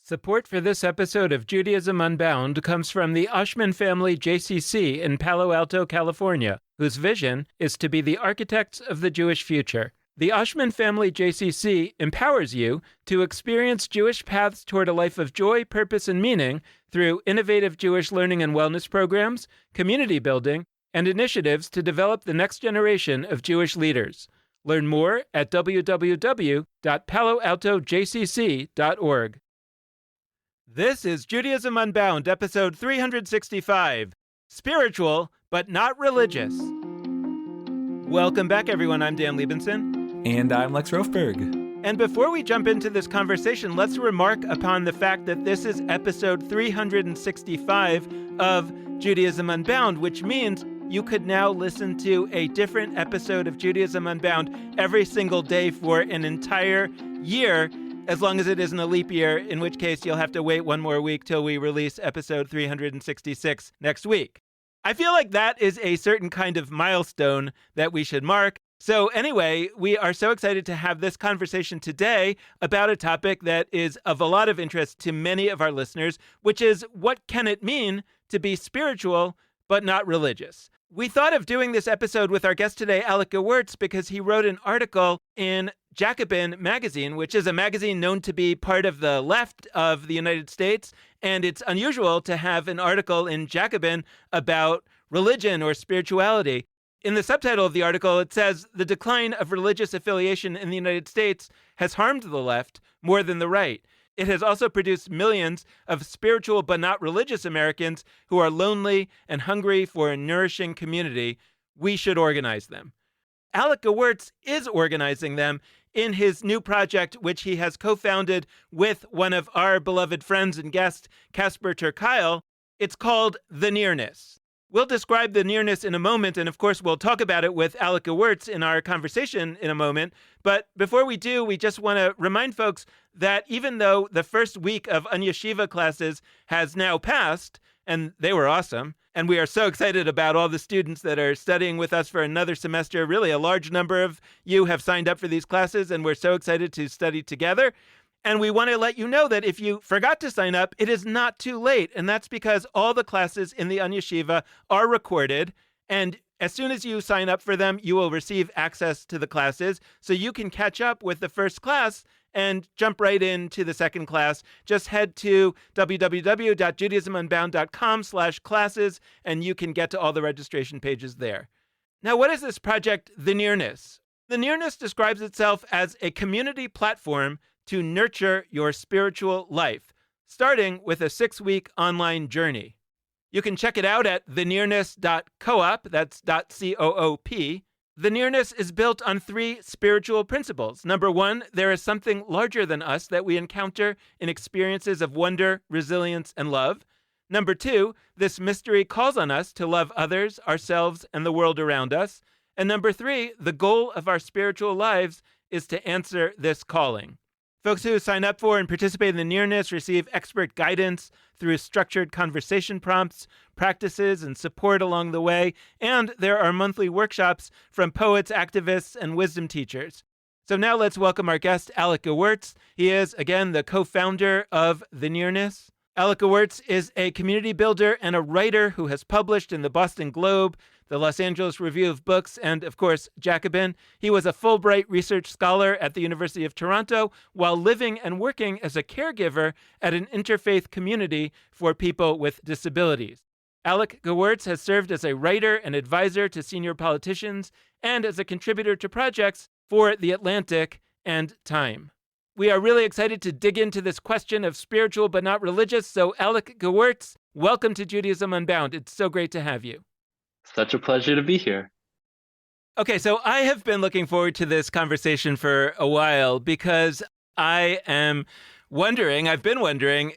Support for this episode of Judaism Unbound comes from the Oshman Family JCC in Palo Alto, California, whose vision is to be the architects of the Jewish future. The Oshman Family JCC empowers you to experience Jewish paths toward a life of joy, purpose, and meaning through innovative Jewish learning and wellness programs, community building, and initiatives to develop the next generation of Jewish leaders. Learn more at www.paloaltojcc.org. This is Judaism Unbound, episode 365, Spiritual but Not Religious. Welcome back, everyone. I'm Dan Liebenson. And I'm Lex Rofberg. And before we jump into this conversation, let's remark upon the fact that this is episode 365 of Judaism Unbound, which means you could now listen to a different episode of Judaism Unbound every single day for an entire year, as long as it isn't a leap year, in which case you'll have to wait one more week till we release episode 366 next week. I feel like that is a certain kind of milestone that we should mark. So anyway, we are so excited to have this conversation today about a topic that is of a lot of interest to many of our listeners, which is what can it mean to be spiritual but not religious? We thought of doing this episode with our guest today, Alec Gewirtz, because he wrote an article in Jacobin magazine, which is a magazine known to be part of the left of the United States. And it's unusual to have an article in Jacobin about religion or spirituality. In the subtitle of the article, it says, "The decline of religious affiliation in the United States has harmed the left more than the right. It has also produced millions of spiritual but not religious Americans who are lonely and hungry for a nourishing community. We should organize them." Alec Gewirtz is organizing them in his new project, which he has co-founded with one of our beloved friends and guest, Casper ter Kuile. It's called The Nearness. We'll describe the nearness in a moment, and of course we'll talk about it with Alec Gewirtz in our conversation in a moment. But before we do, we just want to remind folks that even though the first week of Unyeshiva classes has now passed, and they were awesome, and we are so excited about all the students that are studying with us for another semester. Really, a large number of you have signed up for these classes, and we're so excited to study together. And we want to let you know that if you forgot to sign up, it is not too late. And that's because all the classes in the Unyeshiva are recorded. And as soon as you sign up for them, you will receive access to the classes. So you can catch up with the first class and jump right into the second class. Just head to www.judaismunbound.com/classes, and you can get to all the registration pages there. Now, what is this project, The Nearness? The Nearness describes itself as a community platform to nurture your spiritual life, starting with a 6-week online journey. You can check it out at thenearness.coop, that's .coop. The Nearness is built on 3 spiritual principles. Number 1, there is something larger than us that we encounter in experiences of wonder, resilience, and love. Number 2, this mystery calls on us to love others, ourselves, and the world around us. And number 3, the goal of our spiritual lives is to answer this calling. Folks who sign up for and participate in the Nearness receive expert guidance through structured conversation prompts, practices, and support along the way. And there are monthly workshops from poets, activists, and wisdom teachers. So now let's welcome our guest, Alec Gewirtz. He is, again, the co-founder of The Nearness. Alec Gewirtz is a community builder and a writer who has published in the Boston Globe, the Los Angeles Review of Books, and, of course, Jacobin. He was a Fulbright research scholar at the University of Toronto while living and working as a caregiver at an interfaith community for people with disabilities. Alec Gewirtz has served as a writer and advisor to senior politicians and as a contributor to projects for The Atlantic and Time. We are really excited to dig into this question of spiritual but not religious. So, Alec Gewirtz, welcome to Judaism Unbound. It's so great to have you. Such a pleasure to be here. Okay, so I have been looking forward to this conversation for a while because I've been wondering,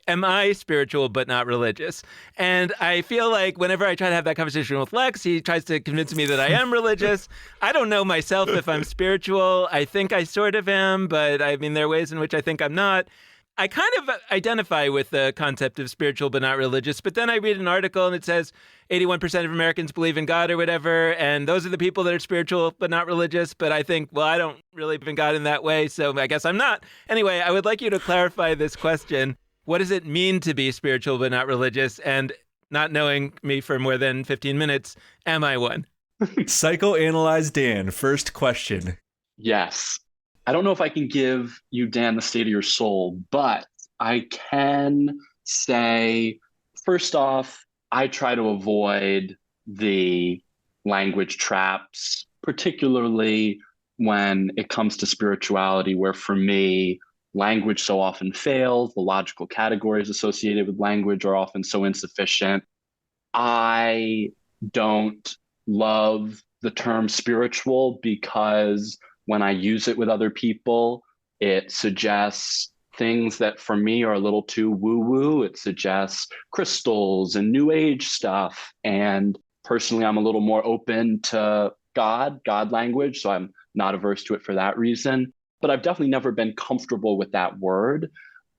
am I spiritual but not religious? And I feel like whenever I try to have that conversation with Lex, he tries to convince me that I am religious. I don't know myself if I'm spiritual. I think I sort of am, but I mean, there are ways in which I think I'm not. I kind of identify with the concept of spiritual but not religious, but then I read an article and it says 81% of Americans believe in God or whatever, and those are the people that are spiritual but not religious, but I think, well, I don't really believe in God in that way, so I guess I'm not. Anyway, I would like you to clarify this question. what does it mean to be spiritual but not religious? And not knowing me for more than 15 minutes, am I one? Psychoanalyze Dan, first question. Yes. I don't know if I can give you, Dan, the state of your soul, but I can say, first off, I try to avoid the language traps, particularly when it comes to spirituality, where for me, language so often fails. The logical categories associated with language are often so insufficient. I don't love the term spiritual because when I use it with other people, it suggests things that for me are a little too woo-woo. It suggests crystals and new age stuff. And personally, I'm a little more open to God language. So I'm not averse to it for that reason. But I've definitely never been comfortable with that word.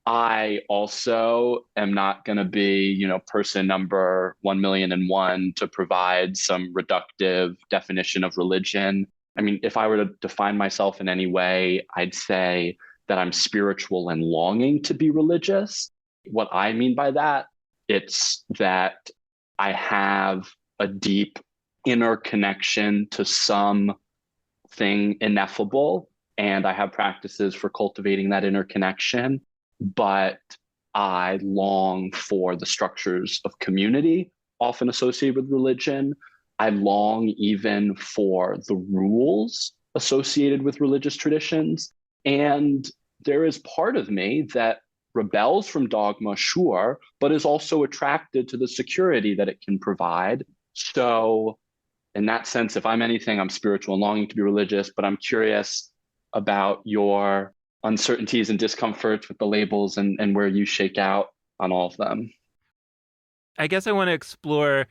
I also am not going to be, person number 1,000,001 to provide some reductive definition of religion. I mean, if I were to define myself in any way, I'd say that I'm spiritual and longing to be religious. What I mean by that, it's that I have a deep inner connection to something ineffable, and I have practices for cultivating that inner connection. But I long for the structures of community, often associated with religion. I long even for the rules associated with religious traditions. And there is part of me that rebels from dogma, sure, but is also attracted to the security that it can provide. So in that sense, if I'm anything, I'm spiritual and longing to be religious, but I'm curious about your uncertainties and discomforts with the labels and where you shake out on all of them. I guess I want to explore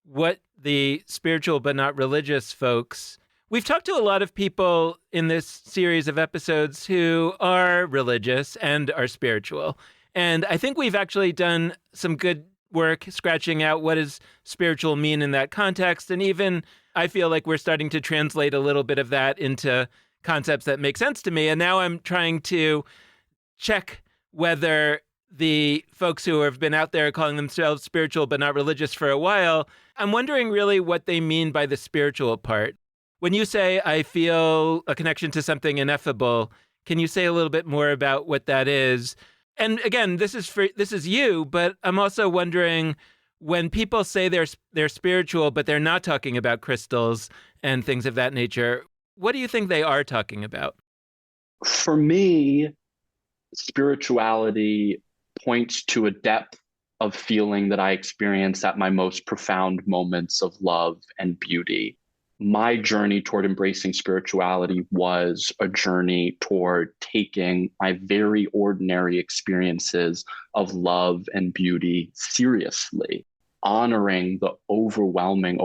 what the spiritual but not religious folks. We've talked to a lot of people in this series of episodes who are religious and are spiritual. And I think we've actually done some good work scratching out what does spiritual mean in that context. And even I feel like we're starting to translate a little bit of that into concepts that make sense to me. And now I'm trying to check whether the folks who have been out there calling themselves spiritual but not religious for a while, I'm wondering really what they mean by the spiritual part. When you say, I feel a connection to something ineffable, can you say a little bit more about what that is? And again, this is you, but I'm also wondering when people say they're spiritual, but they're not talking about crystals and things of that nature, what do you think they are talking about? For me, spirituality points to a depth of feeling that I experience at my most profound moments of love and beauty. My journey toward embracing spirituality was a journey toward taking my very ordinary experiences of love and beauty seriously, honoring the overwhelming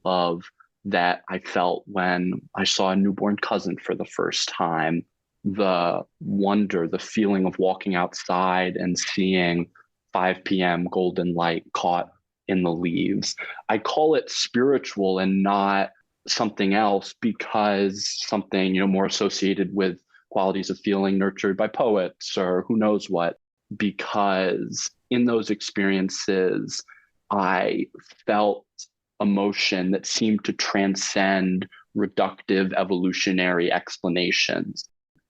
love that I felt when I saw a newborn cousin for the first time, the wonder, the feeling of walking outside and seeing 5 p.m. golden light caught in the leaves. I call it spiritual and not something else because something, more associated with qualities of feeling nurtured by poets or who knows what, because in those experiences, I felt emotion that seemed to transcend reductive evolutionary explanations.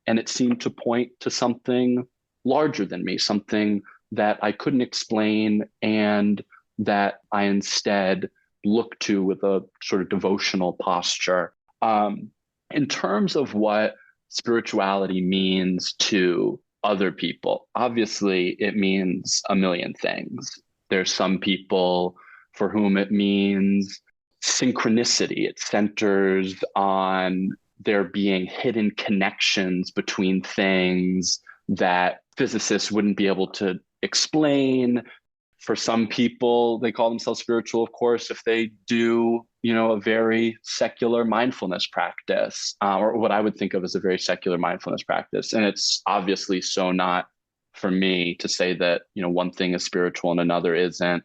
And it seemed to point to something larger than me, something that I couldn't explain and that I instead looked to with a sort of devotional posture. In terms of what spirituality means to other people, obviously it means a million things. There's some people for whom it means synchronicity. It centers on there being hidden connections between things that physicists wouldn't be able to explain. For some people, they call themselves spiritual, of course, if they do, a very secular mindfulness practice, or what I would think of as a very secular mindfulness practice. And it's obviously so not for me to say that, one thing is spiritual and another isn't.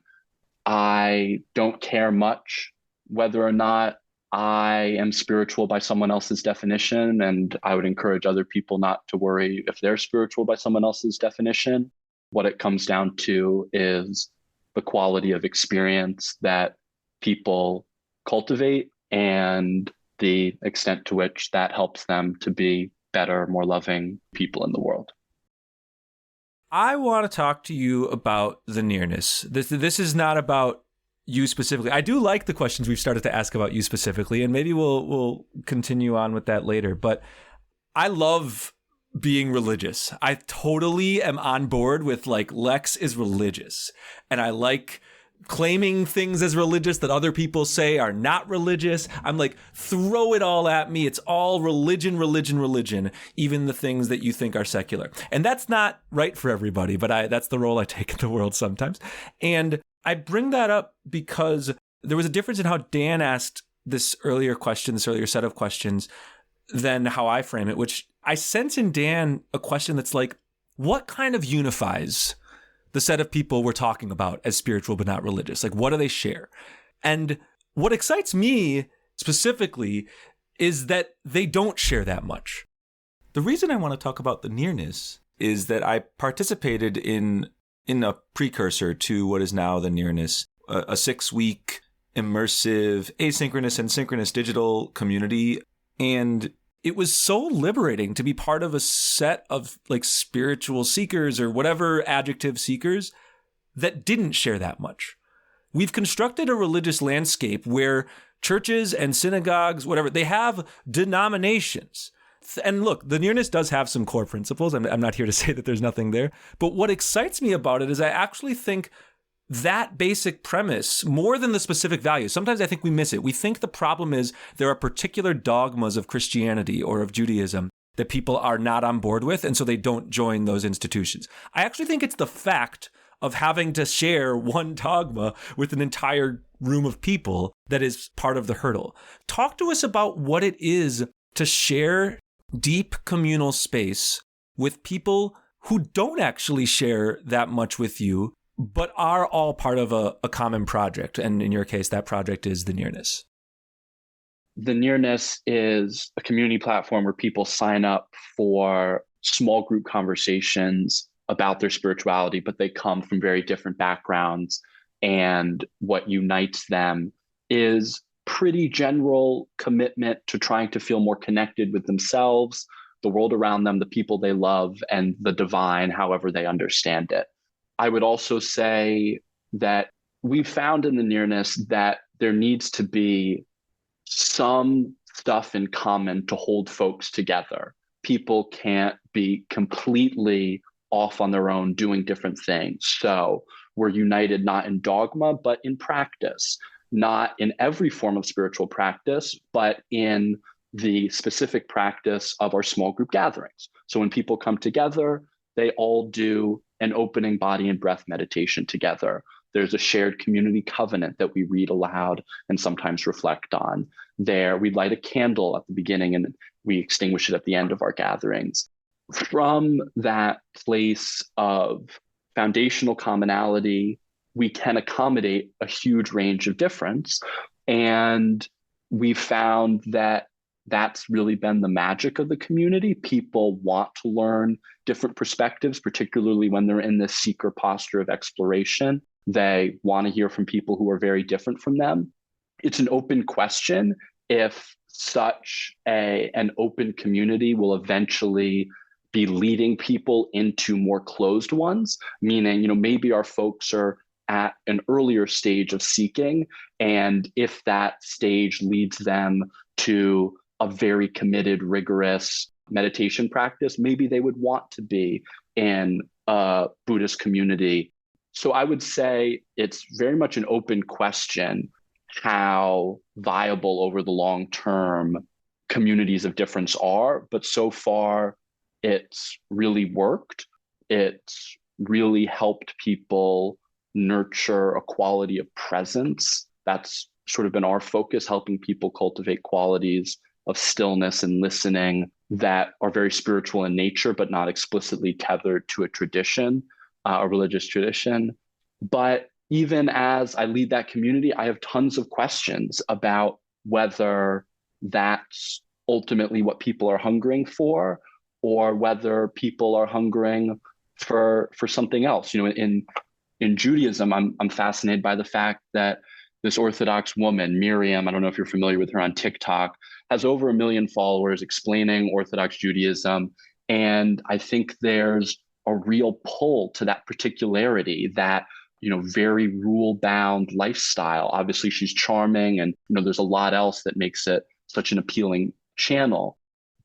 I don't care much whether or not I am spiritual by someone else's definition, and I would encourage other people not to worry if they're spiritual by someone else's definition. what it comes down to is the quality of experience that people cultivate and the extent to which that helps them to be better, more loving people in the world. I want to talk to you about the nearness. This is not about you specifically. I do like the questions we've started to ask about you specifically, and maybe we'll continue on with that later. But I love being religious. I totally am on board with like Lex is religious, and I like claiming things as religious that other people say are not religious. I'm like, throw it all at me. It's all religion, religion, religion, even the things that you think are secular. And that's not right for everybody, but that's the role I take in the world sometimes. And I bring that up because there was a difference in how Dan asked this earlier set of questions than how I frame it, which I sense in Dan a question that's like, what kind of unifies the set of people we're talking about as spiritual but not religious? Like, what do they share? And what excites me specifically is that they don't share that much. The reason I want to talk about the nearness is that I participated in a precursor to what is now the nearness, a 6-week immersive asynchronous and synchronous digital community. And it was so liberating to be part of a set of like spiritual seekers or whatever adjective seekers that didn't share that much. We've constructed a religious landscape where churches and synagogues, whatever, they have denominations. And look, the nearness does have some core principles. I'm not here to say that there's nothing there. But what excites me about it is I actually think that basic premise, more than the specific values, sometimes I think we miss it. We think the problem is there are particular dogmas of Christianity or of Judaism that people are not on board with, and so they don't join those institutions. I actually think it's the fact of having to share one dogma with an entire room of people that is part of the hurdle. Talk to us about what it is to share deep communal space with people who don't actually share that much with you, but are all part of a common project. And in your case, that project is the nearness. The nearness is a community platform where people sign up for small group conversations about their spirituality, but they come from very different backgrounds. And what unites them is pretty general commitment to trying to feel more connected with themselves, the world around them, the people they love, and the divine, however they understand it. I would also say that we've found in the nearness that there needs to be some stuff in common to hold folks together. People can't be completely off on their own doing different things. So we're united not in dogma, but in practice, not in every form of spiritual practice, but in the specific practice of our small group gatherings. So when people come together, they all do an opening body and breath meditation together. There's a shared community covenant that we read aloud and sometimes reflect on. There, we light a candle at the beginning and we extinguish it at the end of our gatherings. From that place of foundational commonality, we can accommodate a huge range of difference. And we found that that's really been the magic of the community. People want to learn different perspectives, particularly when they're in this seeker posture of exploration. They want to hear from people who are very different from them. It's an open question if such an open community will eventually be leading people into more closed ones, meaning, maybe our folks are at an earlier stage of seeking, and if that stage leads them to a very committed, rigorous meditation practice, maybe they would want to be in a Buddhist community. So I would say it's very much an open question how viable over the long term communities of difference are. But so far, it's really worked. It's really helped people nurture a quality of presence. That's sort of been our focus, helping people cultivate qualities of stillness and listening that are very spiritual in nature, but not explicitly tethered to a tradition, a religious tradition. But even as I lead that community, I have tons of questions about whether that's ultimately what people are hungering for, or whether people are hungering for something else. In Judaism, I'm fascinated by the fact that this Orthodox woman, Miriam, I don't know if you're familiar with her on TikTok, has over 1 million followers explaining Orthodox Judaism. And I think there's a real pull to that particularity, that, very rule-bound lifestyle. Obviously, she's charming, and, there's a lot else that makes it such an appealing channel.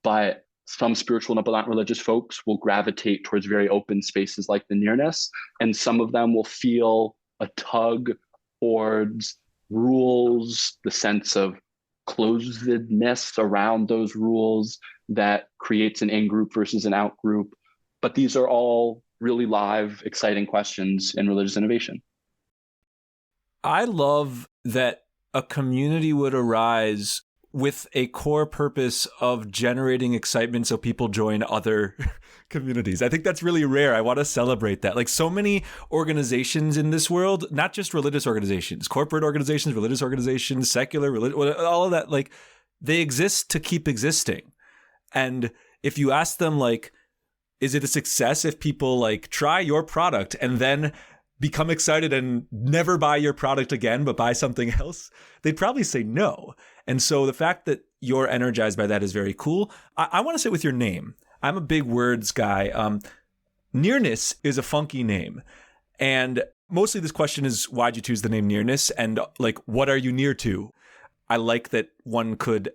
But some spiritual but not religious folks will gravitate towards very open spaces like the nearness, and some of them will feel a tug towards rules, the sense of closedness around those rules that creates an in-group versus an out-group. But these are all really live, exciting questions in religious innovation. I love that a community would arise with a core purpose of generating excitement so people join other communities. I think that's really rare. I want to celebrate that. Like, so many organizations in this world, not just religious organizations, corporate organizations, religious organizations, secular, all of that, like, they exist to keep existing. And if you ask them, like, is it a success if people like try your product and then become excited and never buy your product again, but buy something else? They'd probably say no. And so the fact that you're energized by that is very cool. I want to sit with your name. I'm a big words guy. Nearness is a funky name. And mostly this question is, why'd you choose the name Nearness? And like, what are you near to? I like that one could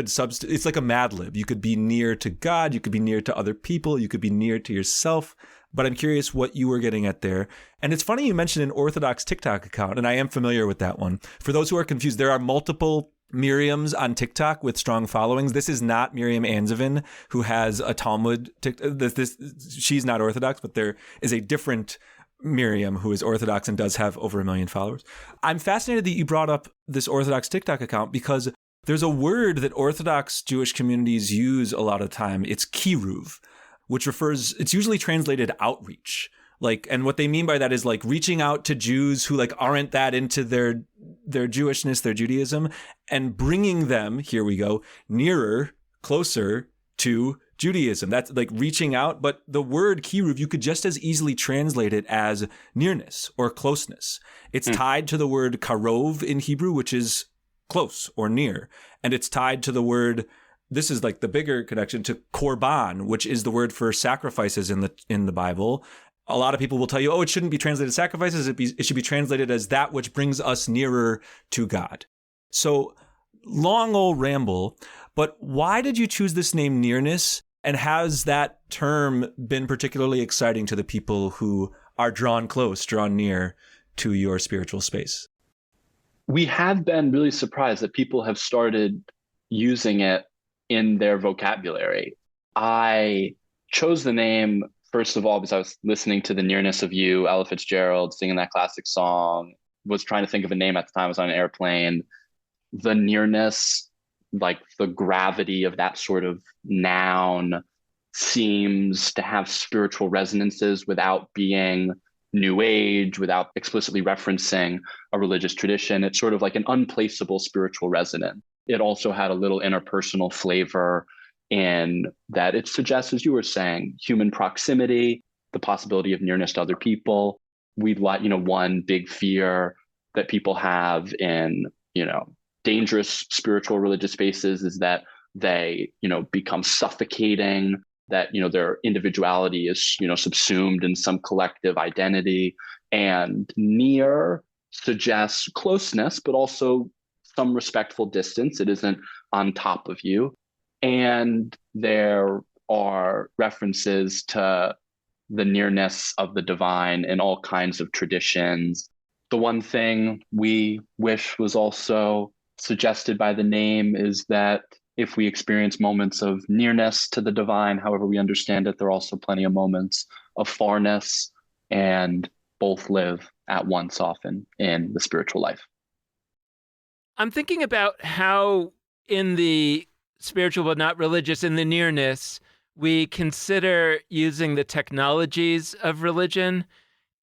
substitute. It's like a Mad Lib. You could be near to God. You could be near to other people. You could be near to yourself. But I'm curious what you were getting at there. And it's funny you mentioned an Orthodox TikTok account, and I am familiar with that one. For those who are confused, there are multiple Miriams on TikTok with strong followings. This is not Miriam Anzovin, who has a Talmud. She's not Orthodox, but there is a different Miriam who is Orthodox and does have over 1 million followers. I'm fascinated that you brought up this Orthodox TikTok account, because there's a word that Orthodox Jewish communities use a lot of the time. It's kiruv, which it's usually translated outreach. Like, and what they mean by that is like reaching out to Jews who like aren't that into their Jewishness, their Judaism, and bringing them, here we go, nearer, closer to Judaism. That's like reaching out. But the word kiruv, you could just as easily translate it as nearness or closeness. It's tied to the word karov in Hebrew, which is close or near. And it's tied to the word, this is like the bigger connection, to korban, which is the word for sacrifices in the Bible. A lot of people will tell you, oh, it shouldn't be translated sacrifices. It should be translated as that which brings us nearer to God. So long old ramble, but why did you choose this name Nearness? And has that term been particularly exciting to the people who are drawn near to your spiritual space? We have been really surprised that people have started using it in their vocabulary. I chose the name, first of all, because I was listening to The Nearness of You, Ella Fitzgerald singing that classic song, was trying to think of a name at the time. I was on an airplane. The nearness, like the gravity of that sort of noun, seems to have spiritual resonances without being New Age, without explicitly referencing a religious tradition. It's sort of like an unplaceable spiritual resonance. It also had a little interpersonal flavor in that it suggests, as you were saying, human proximity, the possibility of nearness to other people. We'd like, one big fear that people have in, dangerous spiritual religious spaces is that they, become suffocating, that, their individuality is, subsumed in some collective identity. And near suggests closeness, but also some respectful distance. It isn't on top of you. And there are references to the nearness of the divine in all kinds of traditions. The one thing we wish was also suggested by the name is that if we experience moments of nearness to the divine, however we understand it, there are also plenty of moments of farness, and both live at once often in the spiritual life. I'm thinking about how in the spiritual but not religious, in the nearness, we consider using the technologies of religion.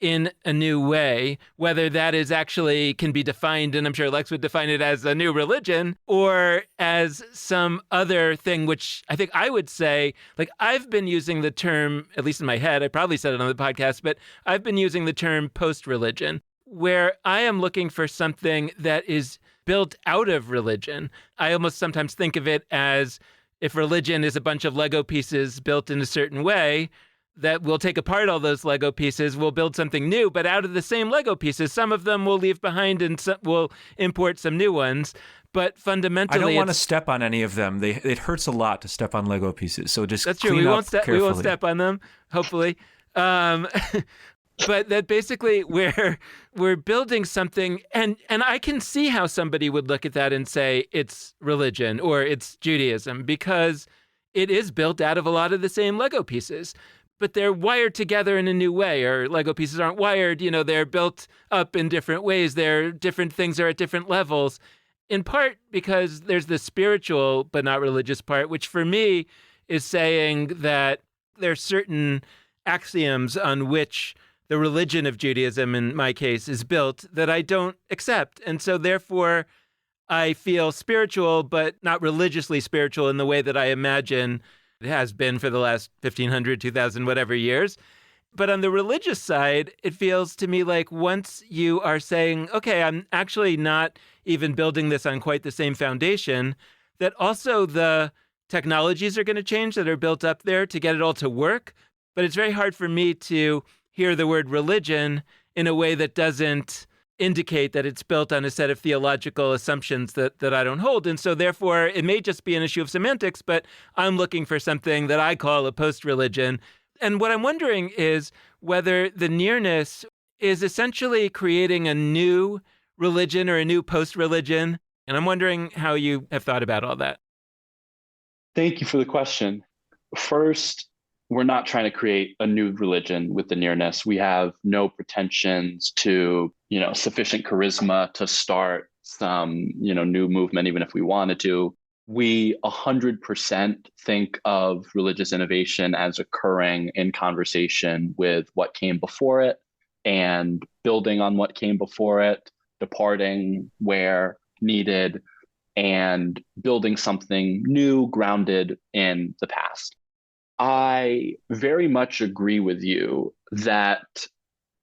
in a new way, whether that is actually can be defined, and I'm sure Lex would define it as a new religion, or as some other thing, which I think I would say, like I've been using the term, at least in my head, I probably said it on the podcast, but I've been using the term post-religion, where I am looking for something that is built out of religion. I almost sometimes think of it as if religion is a bunch of Lego pieces built in a certain way, that we'll take apart all those Lego pieces, we'll build something new, but out of the same Lego pieces, some of them we'll leave behind and we'll import some new ones. But fundamentally, I don't want to step on any of them. It hurts a lot to step on Lego pieces. So just that's true. Clean We up won't carefully. we won't step on them, hopefully. But that basically we're building something, and I can see how somebody would look at that and say it's religion or it's Judaism, because it is built out of a lot of the same Lego pieces, but they're wired together in a new way. Or Lego pieces aren't wired, they're built up in different ways. They're different things are at different levels, in part because there's the spiritual but not religious part, which for me is saying that there's certain axioms on which the religion of Judaism, in my case, is built that I don't accept. And so therefore, I feel spiritual, but not religiously spiritual in the way that I imagine it has been for the last 1,500, 2,000, whatever years. But on the religious side, it feels to me like once you are saying, okay, I'm actually not even building this on quite the same foundation, that also the technologies are going to change that are built up there to get it all to work. But it's very hard for me to hear the word religion in a way that doesn't indicate that it's built on a set of theological assumptions that I don't hold. And so therefore, it may just be an issue of semantics, but I'm looking for something that I call a post-religion. And what I'm wondering is whether the nearness is essentially creating a new religion or a new post-religion. And I'm wondering how you have thought about all that. Thank you for the question. First, we're not trying to create a new religion with the nearness. We have no pretensions to, sufficient charisma to start some, new movement, even if we wanted to. We 100% think of religious innovation as occurring in conversation with what came before it and building on what came before it, departing where needed, and building something new grounded in the past. I very much agree with you that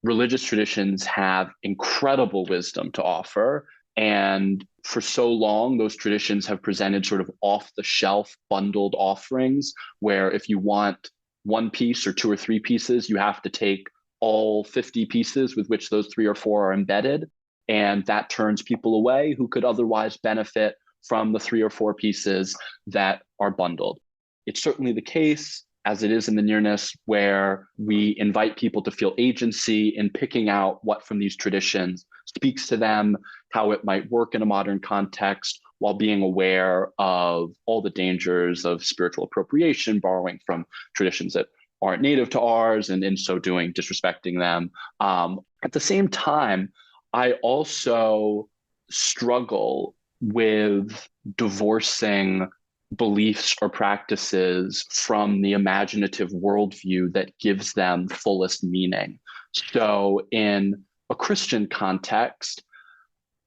religious traditions have incredible wisdom to offer. And for so long, those traditions have presented sort of off-the-shelf bundled offerings where if you want one piece or two or three pieces, you have to take all 50 pieces with which those 3 or 4 are embedded. And that turns people away who could otherwise benefit from the 3 or 4 pieces that are bundled. It's certainly the case, as it is in the nearness, where we invite people to feel agency in picking out what from these traditions speaks to them, how it might work in a modern context, while being aware of all the dangers of spiritual appropriation, borrowing from traditions that aren't native to ours, and in so doing, disrespecting them. At the same time, I also struggle with divorcing beliefs or practices from the imaginative worldview that gives them fullest meaning. So in a Christian context,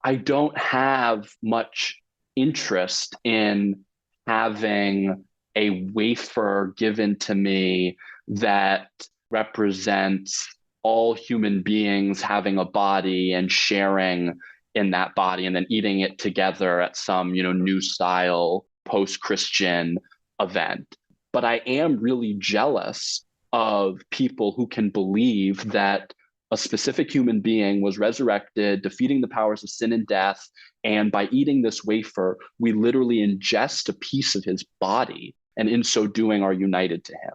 I don't have much interest in having a wafer given to me that represents all human beings having a body and sharing in that body and then eating it together at some, new style post-Christian event. But I am really jealous of people who can believe that a specific human being was resurrected, defeating the powers of sin and death, and by eating this wafer, we literally ingest a piece of his body, and in so doing are united to him.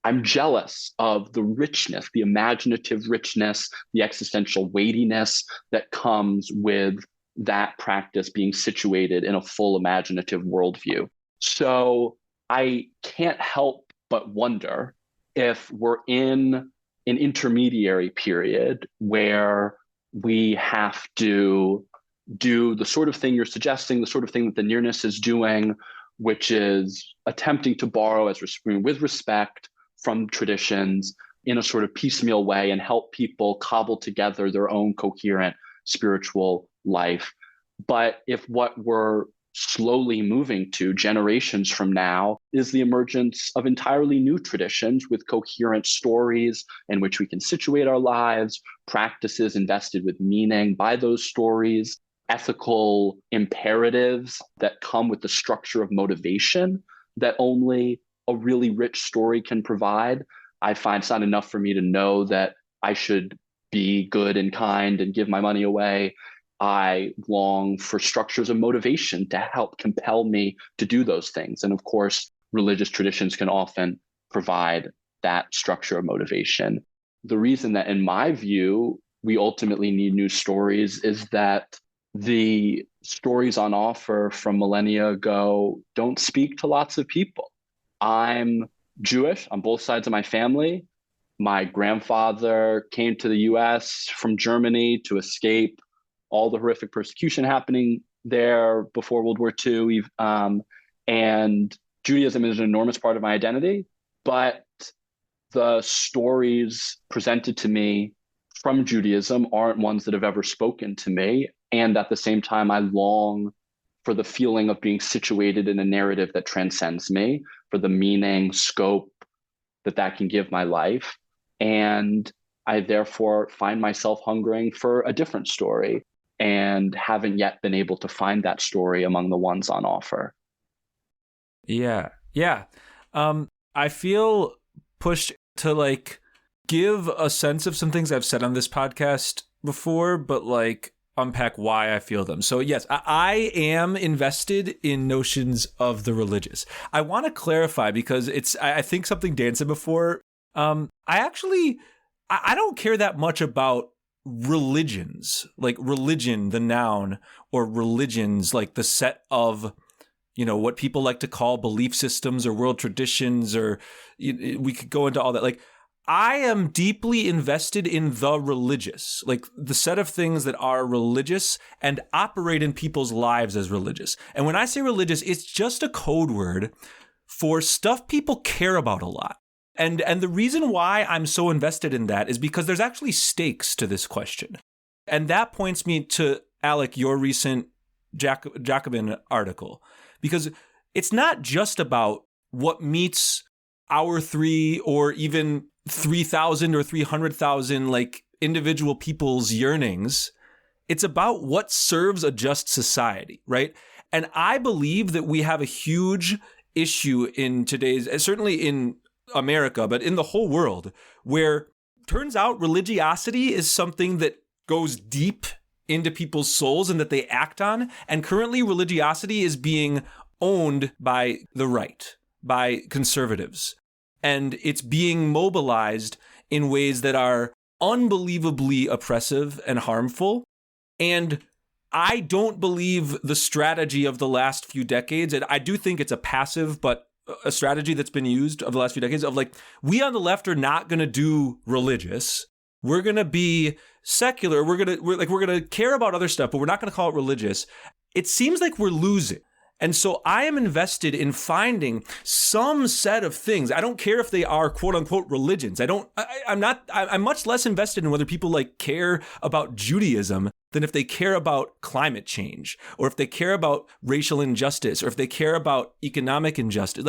I'm jealous of the richness, the imaginative richness, the existential weightiness that comes with that practice being situated in a full imaginative worldview. So I can't help but wonder if we're in an intermediary period where we have to do the sort of thing you're suggesting, the sort of thing that the nearness is doing, which is attempting to borrow with respect from traditions, in a sort of piecemeal way and help people cobble together their own coherent spiritual life. But if what we're slowly moving to generations from now is the emergence of entirely new traditions with coherent stories in which we can situate our lives, practices invested with meaning by those stories, ethical imperatives that come with the structure of motivation that only a really rich story can provide. I find it's not enough for me to know that I should be good and kind and give my money away. I long for structures of motivation to help compel me to do those things. And of course, religious traditions can often provide that structure of motivation. The reason that, in my view, we ultimately need new stories is that the stories on offer from millennia ago don't speak to lots of people. I'm Jewish on both sides of my family. My grandfather came to the US from Germany to escape all the horrific persecution happening there before World War II. And Judaism is an enormous part of my identity, but the stories presented to me from Judaism aren't ones that have ever spoken to me. And at the same time, I long for the feeling of being situated in a narrative that transcends me, for the meaning, scope that can give my life. And I therefore find myself hungering for a different story and haven't yet been able to find that story among the ones on offer. Yeah. I feel pushed to give a sense of some things I've said on this podcast before, but unpack why I feel them. So yes, I am invested in notions of the religious. I want to clarify because I think something Dan said before. I don't care that much about religions, like religion, the noun, or religions, like the set of, what people like to call belief systems or world traditions, or we could go into all that. I am deeply invested in the religious, like the set of things that are religious and operate in people's lives as religious. And when I say religious, it's just a code word for stuff people care about a lot. And the reason why I'm so invested in that is because there's actually stakes to this question. And that points me to, Alec, your recent Jacobin article, because it's not just about what meets our 3 or even 3,000 or 300,000 individual people's yearnings. It's about what serves a just society, right? And I believe that we have a huge issue in today's, certainly in America, but in the whole world, where turns out religiosity is something that goes deep into people's souls and that they act on. And currently religiosity is being owned by the right, by conservatives. And it's being mobilized in ways that are unbelievably oppressive and harmful. And I don't believe the strategy of the last few decades, and I do think it's a passive, but a strategy that's been used over the last few decades of we on the left are not going to do religious. We're going to be secular. We're going to care about other stuff, but we're not going to call it religious. It seems like we're losing. And so I am invested in finding some set of things. I don't care if they are quote unquote religions. I'm much less invested in whether people care about Judaism than if they care about climate change, or if they care about racial injustice, or if they care about economic injustice.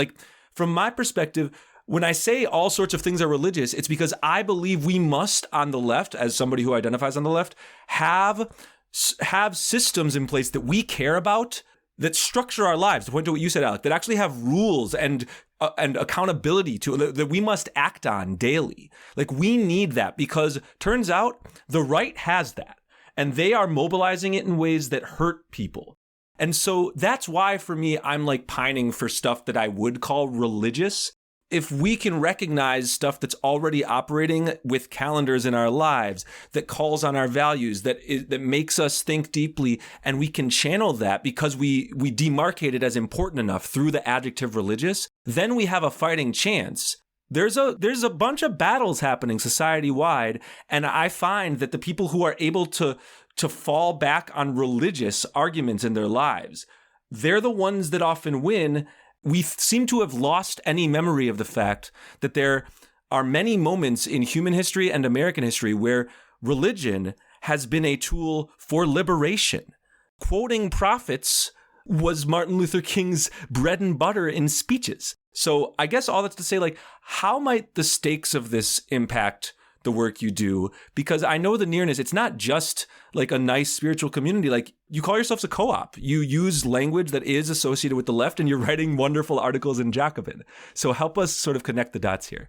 From my perspective, when I say all sorts of things are religious, it's because I believe we must, on the left, as somebody who identifies on the left, have systems in place that we care about, that structure our lives, to point to what you said, Alec, that actually have rules and accountability to that we must act on daily. We need that, because turns out the right has that, and they are mobilizing it in ways that hurt people. And so that's why, for me, I'm pining for stuff that I would call religious. If we can recognize stuff that's already operating with calendars in our lives, that calls on our values, that makes us think deeply, and we can channel that because we demarcate it as important enough through the adjective religious, then we have a fighting chance. There's a bunch of battles happening society-wide, and I find that the people who are able to fall back on religious arguments in their lives, they're the ones that often win. We seem to have lost any memory of the fact that there are many moments in human history and American history where religion has been a tool for liberation. Quoting prophets was Martin Luther King's bread and butter in speeches. So I guess all that's to say, like, how might the stakes of this impact the work you do? Because I know the nearness, it's not just like a nice spiritual community. Like, you call yourselves a co-op. You use language that is associated with the left, and you're writing wonderful articles in Jacobin. So help us sort of connect the dots here.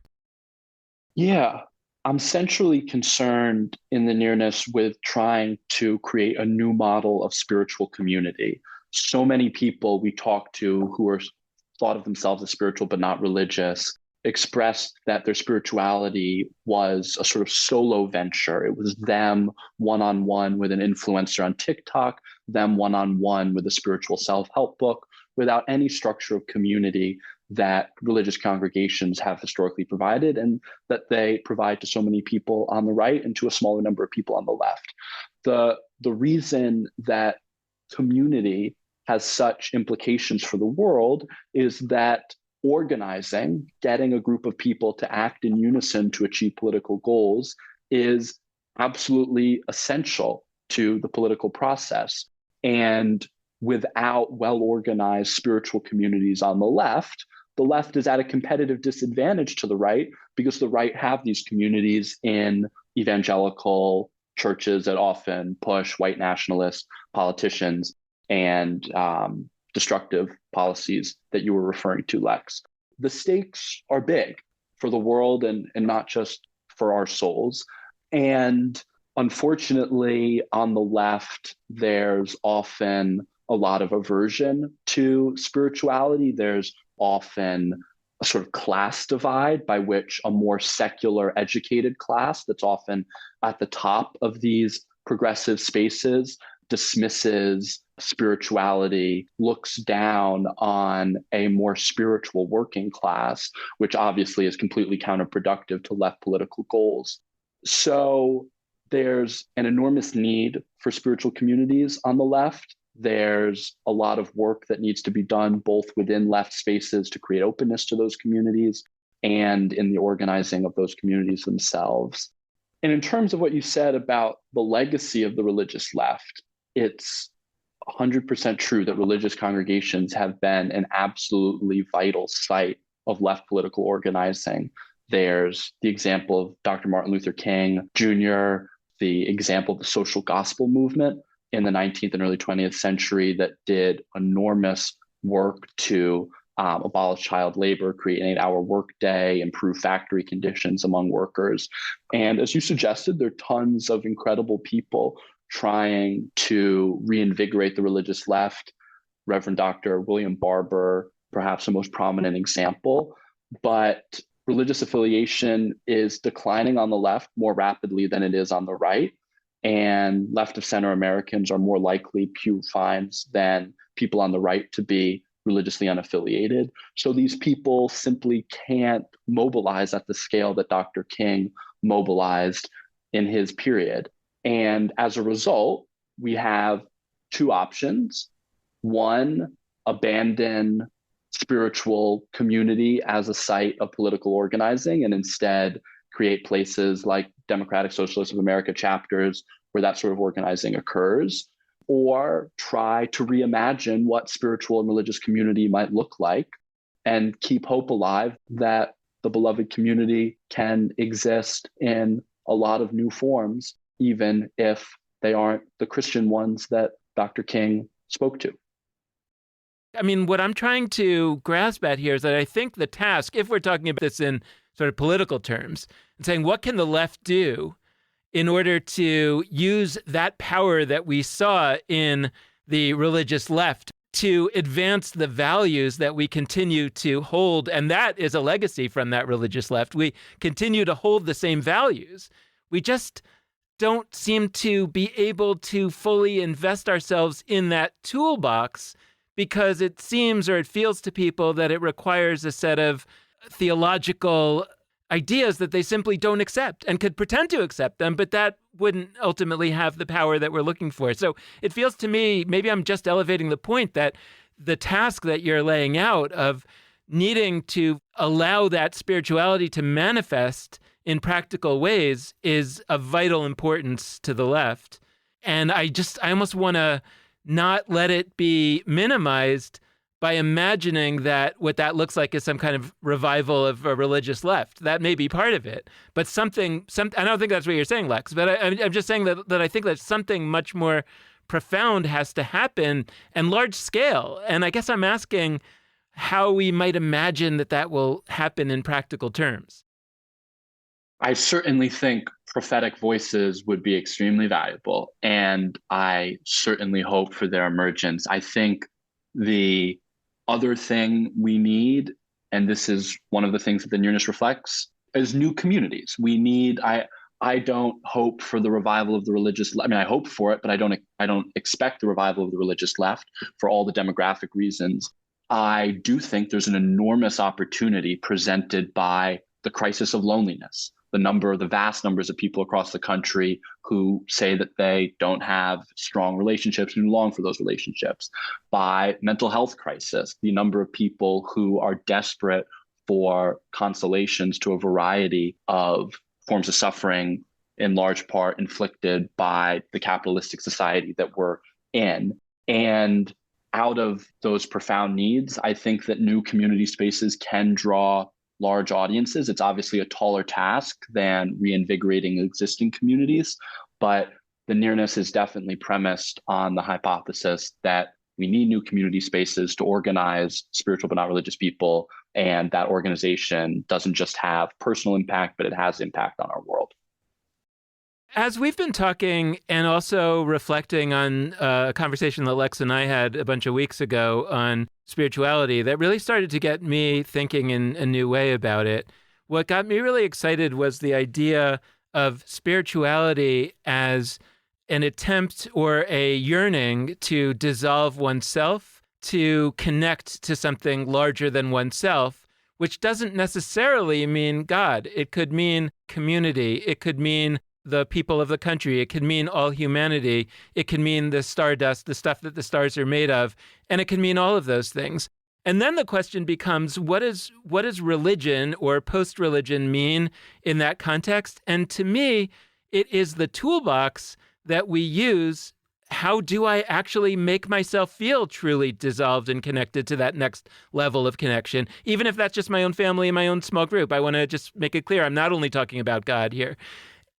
Yeah, I'm centrally concerned in the nearness with trying to create a new model of spiritual community. So many people we talk to who are thought of themselves as spiritual but not religious expressed that their spirituality was a sort of solo venture. It was them one-on-one with an influencer on TikTok, them one-on-one with a spiritual self-help book, without any structure of community that religious congregations have historically provided and that they provide to so many people on the right and to a smaller number of people on the left. The reason that community has such implications for the world is that organizing, getting a group of people to act in unison to achieve political goals is absolutely essential to the political process. And without well-organized spiritual communities on the left is at a competitive disadvantage to the right because the right have these communities in evangelical churches that often push white nationalist politicians and destructive policies that you were referring to, Lex. The stakes are big for the world and not just for our souls. And unfortunately, on the left, there's often a lot of aversion to spirituality. There's often a sort of class divide by which a more secular, educated class that's often at the top of these progressive spaces dismisses spirituality, looks down on a more spiritual working class, which obviously is completely counterproductive to left political goals. So there's an enormous need for spiritual communities on the left. There's a lot of work that needs to be done both within left spaces to create openness to those communities and in the organizing of those communities themselves. And in terms of what you said about the legacy of the religious left, it's 100% true that religious congregations have been an absolutely vital site of left political organizing. There's the example of Dr. Martin Luther King Jr., the example of the social gospel movement in the 19th and early 20th century that did enormous work to abolish child labor, create an 8-hour workday, improve factory conditions among workers. And as you suggested, there are tons of incredible people trying to reinvigorate the religious left. Reverend Dr. William Barber, perhaps the most prominent example. But religious affiliation is declining on the left more rapidly than it is on the right. And left of center Americans are more likely, Pew finds, than people on the right to be religiously unaffiliated. So these people simply can't mobilize at the scale that Dr. King mobilized in his period. And as a result, we have two options. One, abandon spiritual community as a site of political organizing and instead create places like Democratic Socialists of America chapters where that sort of organizing occurs, or try to reimagine what spiritual and religious community might look like and keep hope alive that the beloved community can exist in a lot of new forms, even if they aren't the Christian ones that Dr. King spoke to. I mean, what I'm trying to grasp at here is that I think the task, if we're talking about this in sort of political terms, and saying what can the left do in order to use that power that we saw in the religious left to advance the values that we continue to hold, and that is a legacy from that religious left. We continue to hold the same values. We just don't seem to be able to fully invest ourselves in that toolbox because it seems or it feels to people that it requires a set of theological ideas that they simply don't accept and could pretend to accept them, but that wouldn't ultimately have the power that we're looking for. So it feels to me, maybe I'm just elevating the point, that the task that you're laying out of needing to allow that spirituality to manifest in practical ways is of vital importance to the left. And I almost want to not let it be minimized by imagining that what that looks like is some kind of revival of a religious left. That may be part of it, but I don't think that's what you're saying, Lex, but I'm just saying that I think that something much more profound has to happen and large scale. And I guess I'm asking how we might imagine that will happen in practical terms. I certainly think prophetic voices would be extremely valuable, and I certainly hope for their emergence. I think the other thing we need, and this is one of the things that the nearness reflects, is new communities. We need, I don't hope for the revival of the religious. I mean, I hope for it, but I don't expect the revival of the religious left for all the demographic reasons. I do think there's an enormous opportunity presented by the crisis of loneliness, the vast numbers of people across the country who say that they don't have strong relationships and long for those relationships, by mental health crisis, the number of people who are desperate for consolations to a variety of forms of suffering, in large part inflicted by the capitalistic society that we're in. And out of those profound needs, I think that new community spaces can draw large audiences. It's obviously a taller task than reinvigorating existing communities, but the nearness is definitely premised on the hypothesis that we need new community spaces to organize spiritual but not religious people, and that organization doesn't just have personal impact, but it has impact on our world. As we've been talking and also reflecting on a conversation that Lex and I had a bunch of weeks ago on spirituality that really started to get me thinking in a new way about it, what got me really excited was the idea of spirituality as an attempt or a yearning to dissolve oneself, to connect to something larger than oneself, which doesn't necessarily mean God. It could mean community. It could mean the people of the country. It could mean all humanity. It can mean the stardust, the stuff that the stars are made of. And it can mean all of those things. And then the question becomes, what does religion or post-religion mean in that context? And to me, it is the toolbox that we use. How do I actually make myself feel truly dissolved and connected to that next level of connection? Even if that's just my own family and my own small group. I want to just make it clear, I'm not only talking about God here.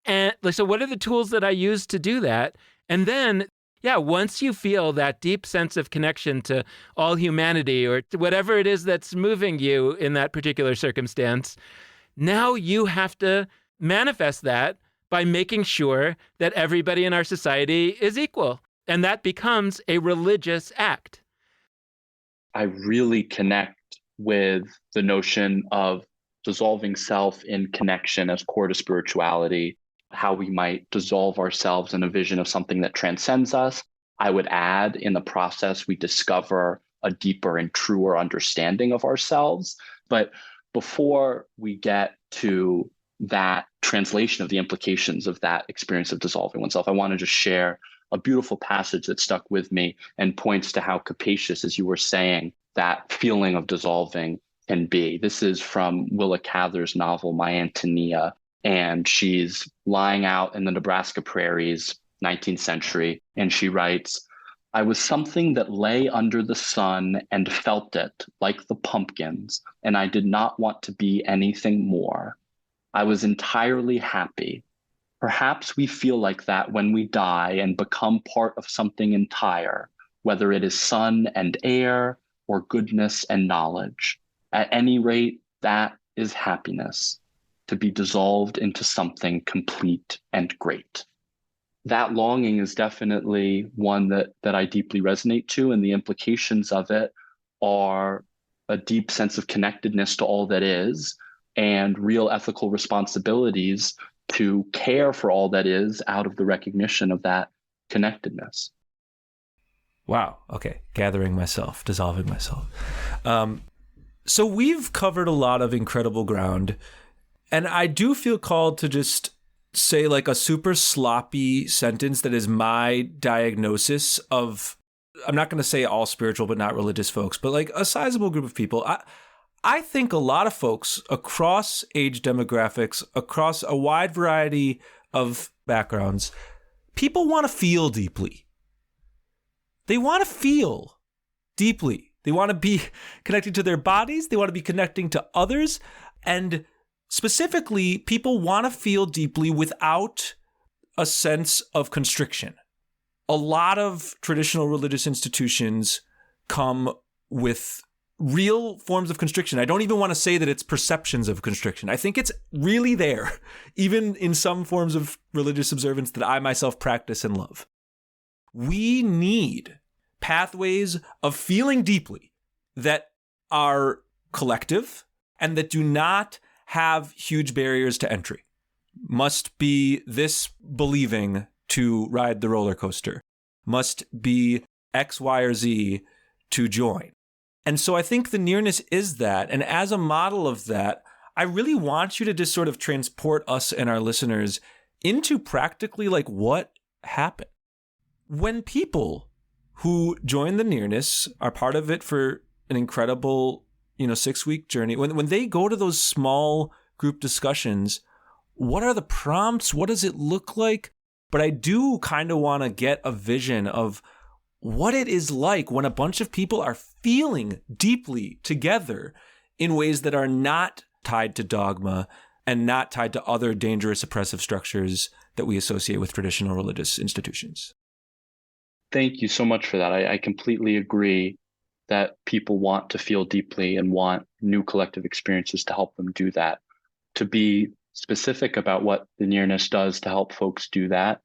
And so what are the tools that I use to do that? And then, once you feel that deep sense of connection to all humanity or to whatever it is that's moving you in that particular circumstance, now you have to manifest that by making sure that everybody in our society is equal. And that becomes a religious act. I really connect with the notion of dissolving self in connection as core to spirituality, how we might dissolve ourselves in a vision of something that transcends us. I would add, in the process, we discover a deeper and truer understanding of ourselves. But before we get to that translation of the implications of that experience of dissolving oneself, I want to just share a beautiful passage that stuck with me and points to how capacious, as you were saying, that feeling of dissolving can be. This is from Willa Cather's novel, My Antonia. And she's lying out in the Nebraska prairies, 19th century, and she writes, "I was something that lay under the sun and felt it, like the pumpkins, and I did not want to be anything more. I was entirely happy. Perhaps we feel like that when we die and become part of something entire, whether it is sun and air or goodness and knowledge. At any rate, that is happiness. To be dissolved into something complete and great." That longing is definitely one that I deeply resonate to, and the implications of it are a deep sense of connectedness to all that is and real ethical responsibilities to care for all that is out of the recognition of that connectedness. Wow. Okay. Gathering myself, dissolving myself. So we've covered a lot of incredible ground. And I do feel called to just say like a super sloppy sentence that is my diagnosis of, I'm not going to say all spiritual but not religious folks, but like a sizable group of people. I think a lot of folks across age demographics, across a wide variety of backgrounds, people want to feel deeply. They want to feel deeply. They want to be connecting to their bodies. They want to be connecting to others. And specifically, people want to feel deeply without a sense of constriction. A lot of traditional religious institutions come with real forms of constriction. I don't even want to say that it's perceptions of constriction. I think it's really there, even in some forms of religious observance that I myself practice and love. We need pathways of feeling deeply that are collective and that do not have huge barriers to entry. Must be this believing to ride the roller coaster. Must be X, Y, or Z to join. And so I think the nearness is that. And as a model of that, I really want you to just sort of transport us and our listeners into practically like what happened. When people who join the nearness are part of it for an incredible, 6-week journey, when they go to those small group discussions, what are the prompts? What does it look like? But I do kind of want to get a vision of what it is like when a bunch of people are feeling deeply together in ways that are not tied to dogma and not tied to other dangerous oppressive structures that we associate with traditional religious institutions. Thank you so much for that. I completely agree that people want to feel deeply and want new collective experiences to help them do that. To be specific about what the nearness does to help folks do that,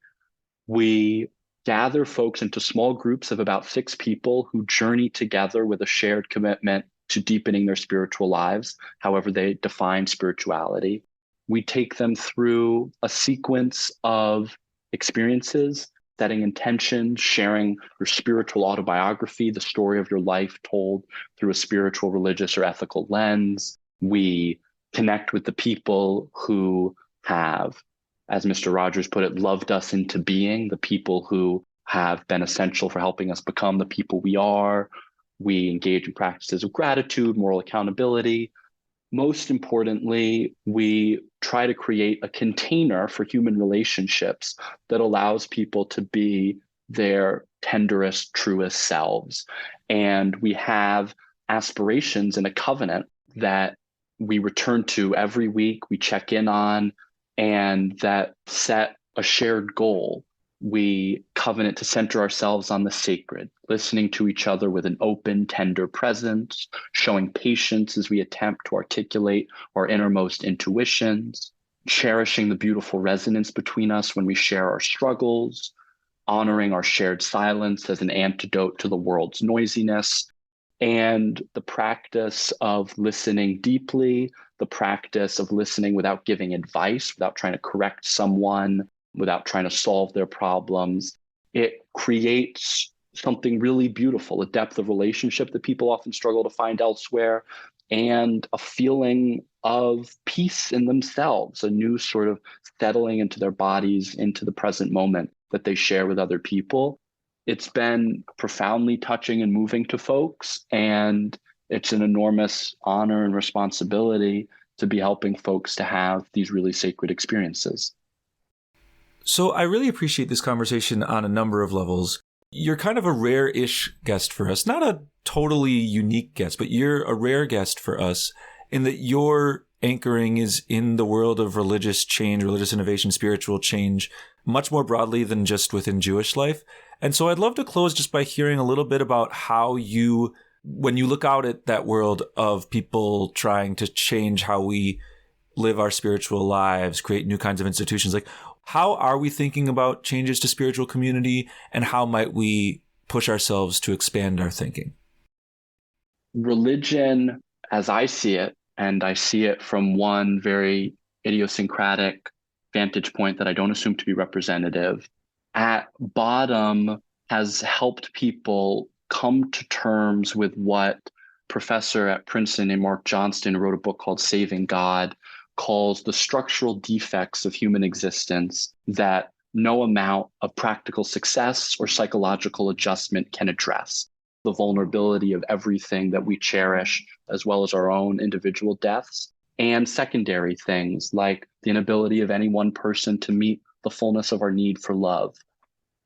we gather folks into small groups of about 6 people who journey together with a shared commitment to deepening their spiritual lives, however they define spirituality. We take them through a sequence of experiences, setting intentions, sharing your spiritual autobiography, the story of your life told through a spiritual, religious, or ethical lens. We connect with the people who have, as Mr. Rogers put it, loved us into being, the people who have been essential for helping us become the people we are. We engage in practices of gratitude, moral accountability. Most importantly, we try to create a container for human relationships that allows people to be their tenderest, truest selves. And we have aspirations in a covenant that we return to every week, we check in on, and that set a shared goal. We covenant to center ourselves on the sacred, listening to each other with an open, tender presence, showing patience as we attempt to articulate our innermost intuitions, cherishing the beautiful resonance between us when we share our struggles, honoring our shared silence as an antidote to the world's noisiness, and the practice of listening deeply, the practice of listening without giving advice, without trying to correct someone, without trying to solve their problems. It creates something really beautiful, a depth of relationship that people often struggle to find elsewhere, and a feeling of peace in themselves, a new sort of settling into their bodies, into the present moment that they share with other people. It's been profoundly touching and moving to folks, and it's an enormous honor and responsibility to be helping folks to have these really sacred experiences. So I really appreciate this conversation on a number of levels. You're kind of a rare-ish guest for us, not a totally unique guest, but you're a rare guest for us in that your anchoring is in the world of religious change, religious innovation, spiritual change, much more broadly than just within Jewish life. And so I'd love to close just by hearing a little bit about how you, when you look out at that world of people trying to change how we live our spiritual lives, create new kinds of institutions, like how are we thinking about changes to spiritual community, and how might we push ourselves to expand our thinking? Religion, as I see it, and I see it from one very idiosyncratic vantage point that I don't assume to be representative, at bottom has helped people come to terms with what professor at Princeton named Mark Johnston, who wrote a book called Saving God, calls the structural defects of human existence that no amount of practical success or psychological adjustment can address. the vulnerability of everything that we cherish, as well as our own individual deaths, and secondary things like the inability of any one person to meet the fullness of our need for love.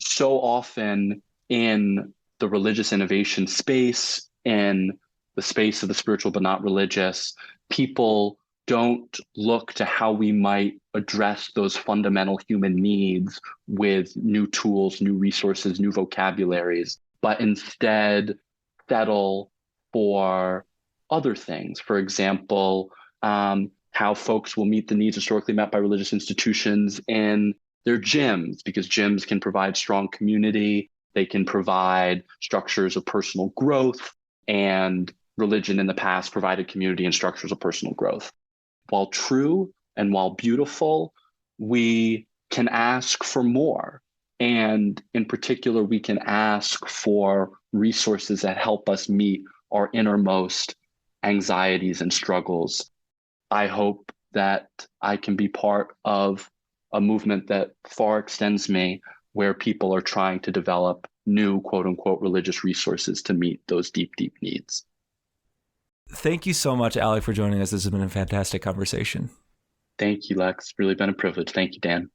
So often in the religious innovation space, in the space of the spiritual but not religious, people don't look to how we might address those fundamental human needs with new tools, new resources, new vocabularies, but instead settle for other things. For example, how folks will meet the needs historically met by religious institutions in their gyms, because gyms can provide strong community, they can provide structures of personal growth, and religion in the past provided community and structures of personal growth. While true and while beautiful, we can ask for more. And in particular, we can ask for resources that help us meet our innermost anxieties and struggles. I hope that I can be part of a movement that far extends me, where people are trying to develop new, quote unquote, religious resources to meet those deep, deep needs. Thank you so much, Alec, for joining us. This has been a fantastic conversation. Thank you, Lex. It's really been a privilege. Thank you, Dan.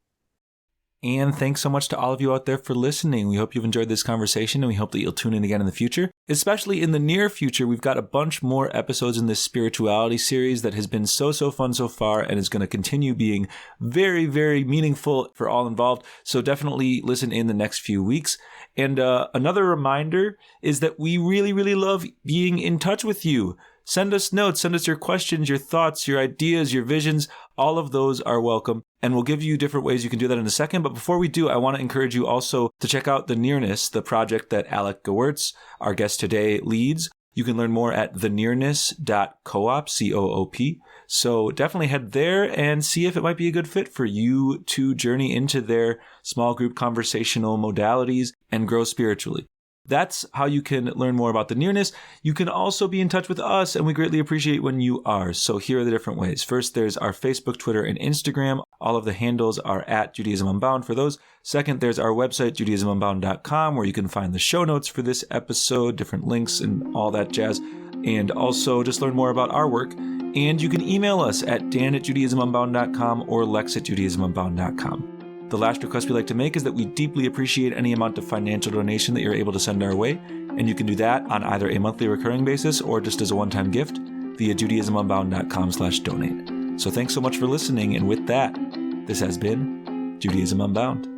And thanks so much to all of you out there for listening. We hope you've enjoyed this conversation, and we hope that you'll tune in again in the future. Especially in the near future, we've got a bunch more episodes in this spirituality series that has been so fun so far and is going to continue being very, very meaningful for all involved. So definitely listen in the next few weeks. And another reminder is that we really, really love being in touch with you. Send us notes, send us your questions, your thoughts, your ideas, your visions. All of those are welcome. And we'll give you different ways you can do that in a second. But before we do, I want to encourage you also to check out The Nearness, the project that Alec Gewirtz, our guest today, leads. You can learn more at thenearness.coop, C-O-O-P. So definitely head there and see if it might be a good fit for you to journey into their small group conversational modalities and grow spiritually. That's how you can learn more about The Nearness. You can also be in touch with us, and we greatly appreciate when you are. So here are the different ways. First, there's our Facebook, Twitter, and Instagram. All of the handles are at Judaism Unbound for those. Second, there's our website, judaismunbound.com, where you can find the show notes for this episode, different links, and all that jazz. And also just learn more about our work. And you can email us at dan@judaismunbound.com or lex@judaismunbound.com. The last request we like to make is that we deeply appreciate any amount of financial donation that you're able to send our way, and you can do that on either a monthly recurring basis or just as a one-time gift via judaismunbound.com/donate. So thanks so much for listening, and with that, this has been Judaism Unbound.